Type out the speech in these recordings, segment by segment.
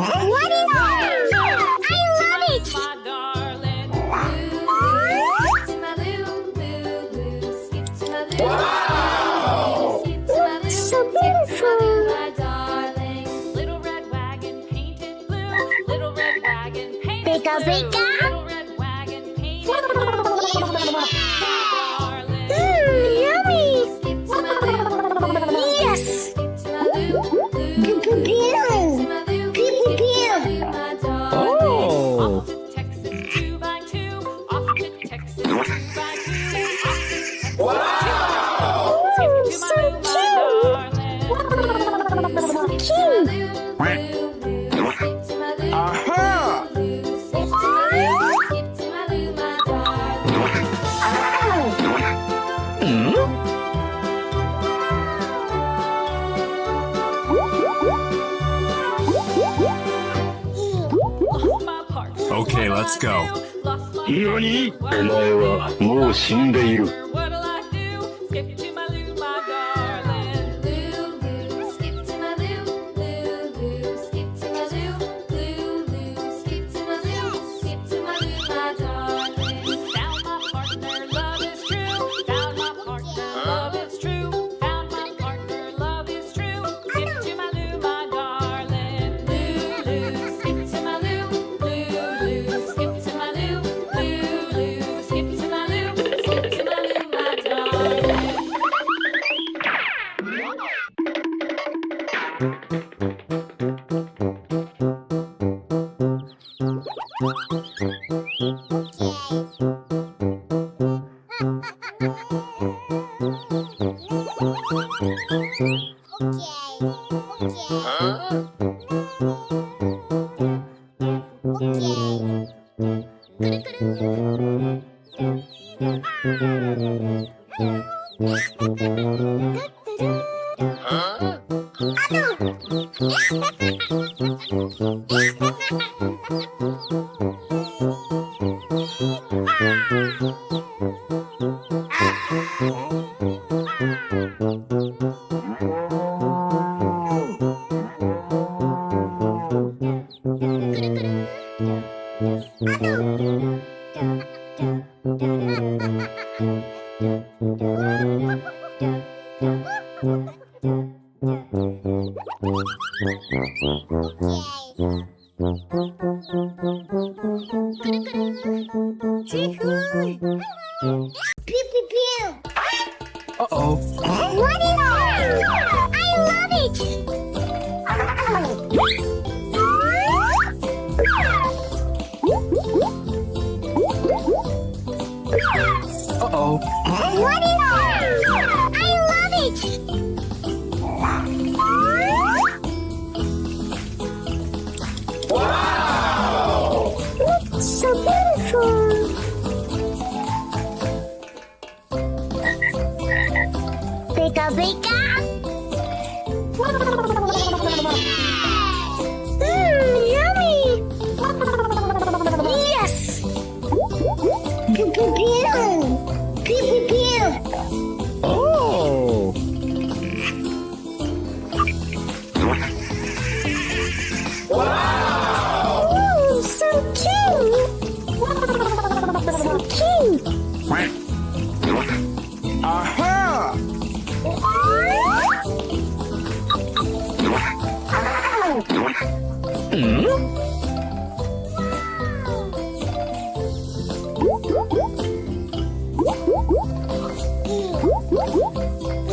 What is that? I love it! Wow! So beautiful! Pika pika! Yummy! Yes! Pew pew pew! Pew pew pew! Oh! Wow! So cute! Aha! Okay, let's go. 何？お前はもう死んでいる。Pew pew pew! Uh-oh. What is that? I love it! Uh-oh. What is that? I love it! Wow! So beautiful! Pika pika! Yummy! Yes! Pew pew pew! Pew pew pew! Oh! Wow! Ooh, so cute! So cute! Aha!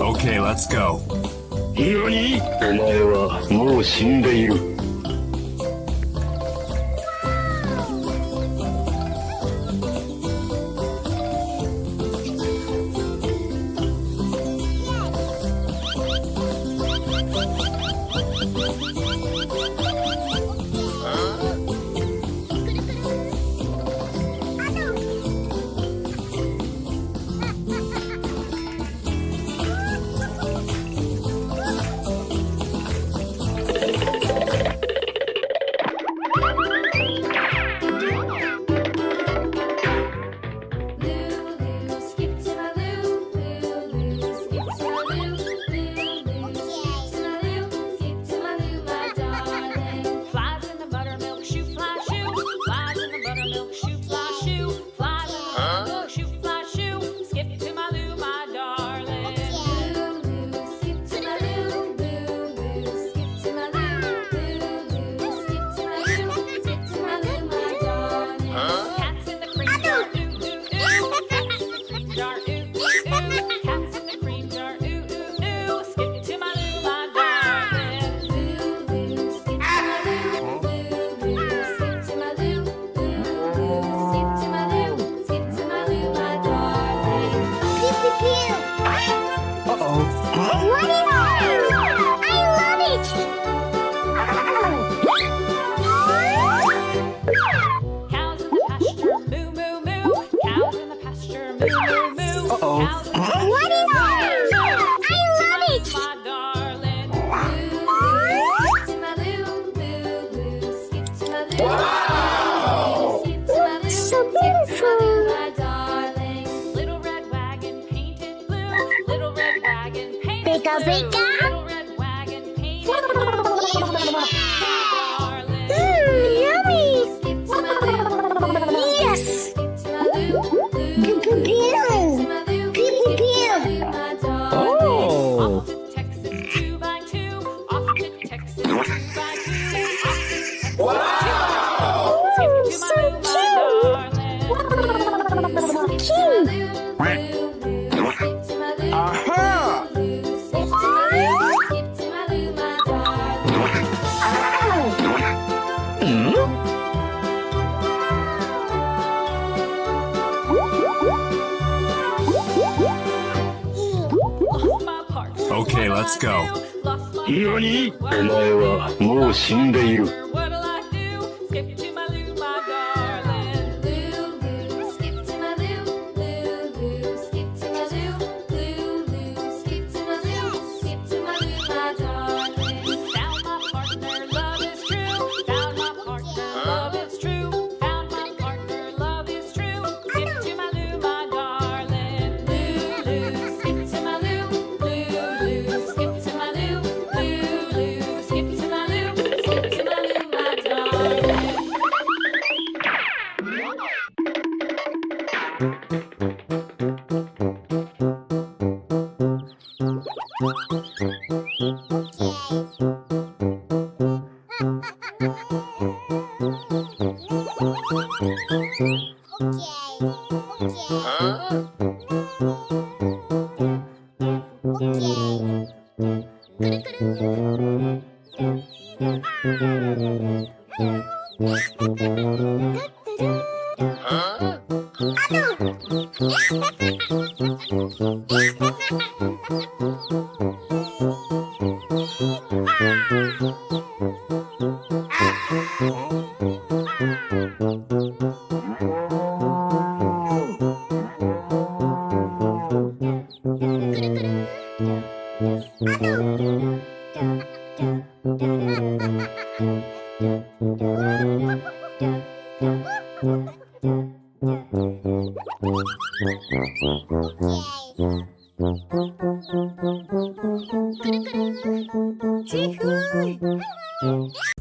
Okay, let's go. 何？お前はもう死んでいる。So beautiful. My darling, little red wagon painted blue. Little red wagon painted Pika, blue. pika. Little red wagon painted blue. Darling. Yummy. Skip to my loo. Yes. Skip to my loo. Pew, pew, pew. To my loo. Pew, pew, pew. My darling. Oh. Off to Texas 2x2. Off to Texas 2x2. Off to Texas 2x2. Skip to my So loo, my darling. cute. Aha! Okay, let's go. 何？お前はもう死んでいる。 What'll I do? Skip to my loo, my darling. Loo, loo, skip to my loo. Loo, loo, skip to my loo. Loo, loo, skip to my loo. Skip to my loo, my darling. Found my partner, love is true. Found my partner, love is true. Found my partner, love is true. Skip to my loo, my darling. Loo, loo, skip to my loo. Loo, loo, skip to my loo. Loo, loo, skip to my loo. Skip to my loo, my darling.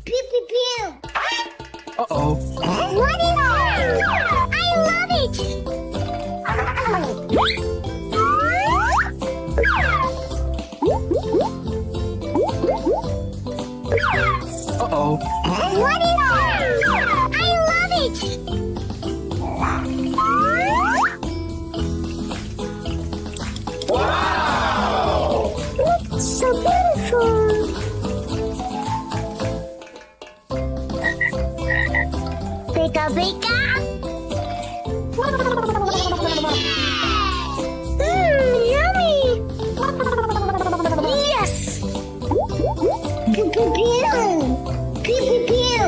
Pew, pew, pew. Uh-oh. What is it? I love it. Uh-oh. What is it? I love it. It's so beautiful. Pika, pika. Yummy. Yes. Pew, pew, pew. Pew, pew, pew.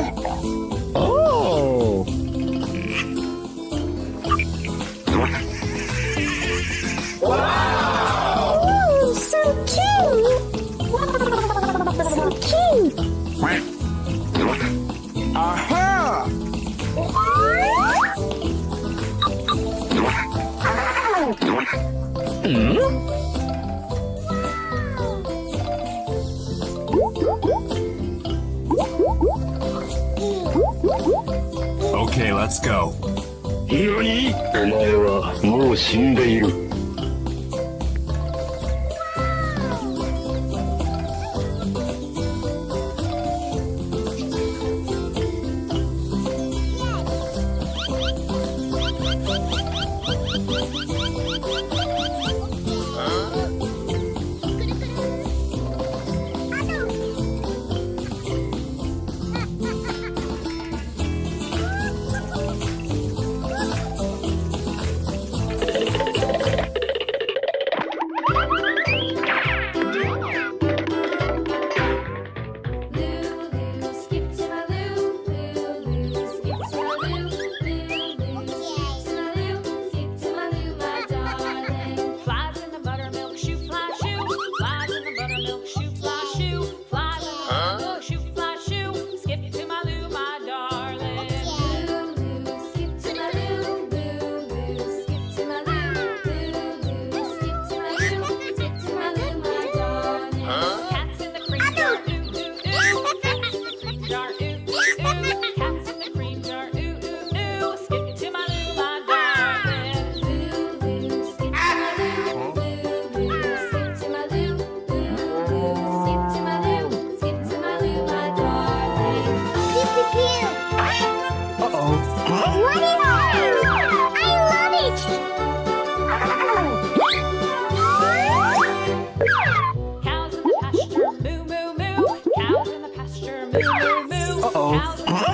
Oh. Ooh, so cute. So cute. Aha! Okay, let's go. 何？お前はもう死んでいる。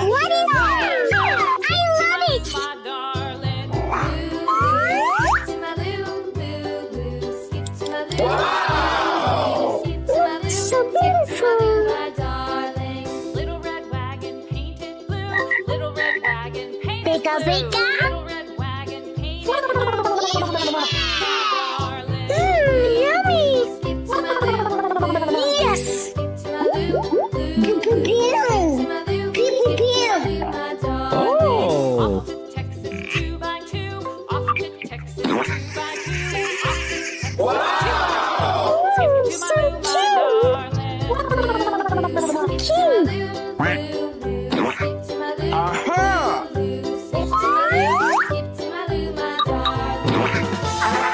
What is it? I love it. My darling. Skip to my loo, loo, loo. Skip to my loo. Skip to my loo, So skip to my beautiful. loo, my darling. Little red wagon painted blue. Little red wagon painted Pika, blue. pika. Little red wagon painted blue. Darling. Yummy. Skip to my loo, loo. Yes. Skip to my loo, loo. Pew, pew, pew. Pew, pew, pew. Oh. Off to Texas 2 by 2. Off to Texas 2 by 2. Off to Texas 2 by 2. Skip to my loo, my darling. Skip to my loo, loo, loo. Skip to my loo, Aha! loo, loo. Skip to my loo, skip to my loo, my darling.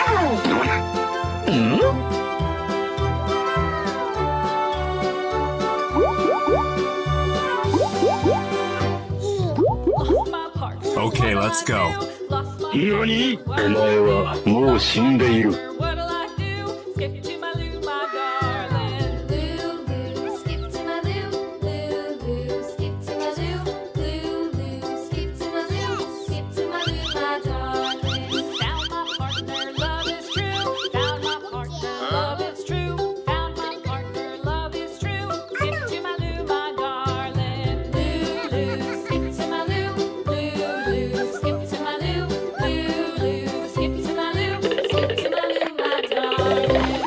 Lost my partner. Okay, let's go. Lost my 何 partner. お前はもう死んでいる。 What'll I do? Skip to my loo, my darling. Loo, loo, skip to my loo, loo, loo, skip to my loo, loo, loo, skip to my loo, skip to my loo, my darling. Found my partner, love is true. Found my partner, love is true. Found my partner, love is true. Skip to my loo, my darling. Loo, loo, skip to my loo, loo, loo, skip to my loo, loo, loo, skip to my loo, skip to my loo, my darling.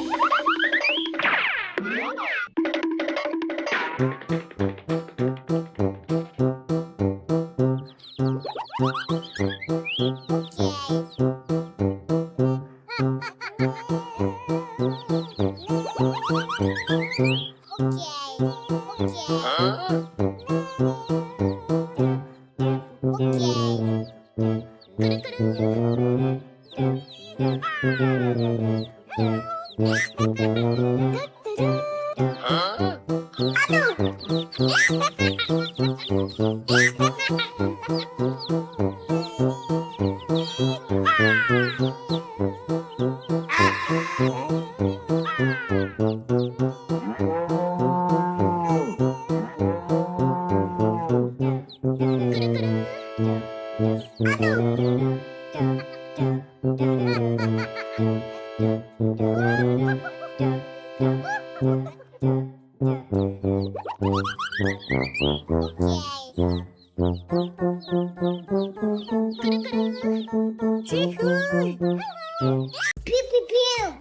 Pew, pew, pew.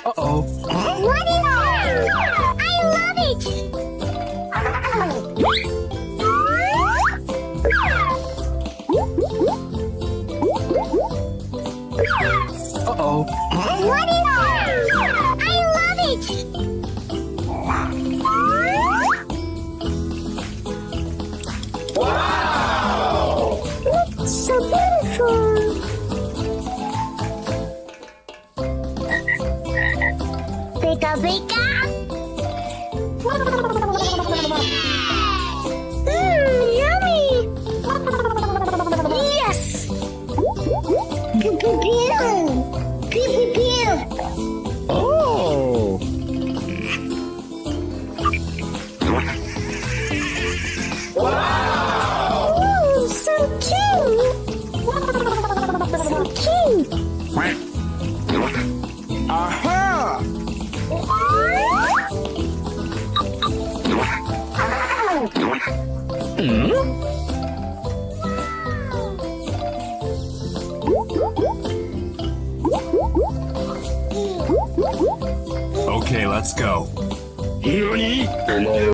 Uh-oh. What is it? I love it. Uh-oh. What is it? I love it. Wow! It's so beautiful. Pika, pika. Yummy. Yes. Pew, pew, pew. Pew, pew, pew. Oh. Ooh, so cute. So cute. Aha! Okay, let's go. 何お前は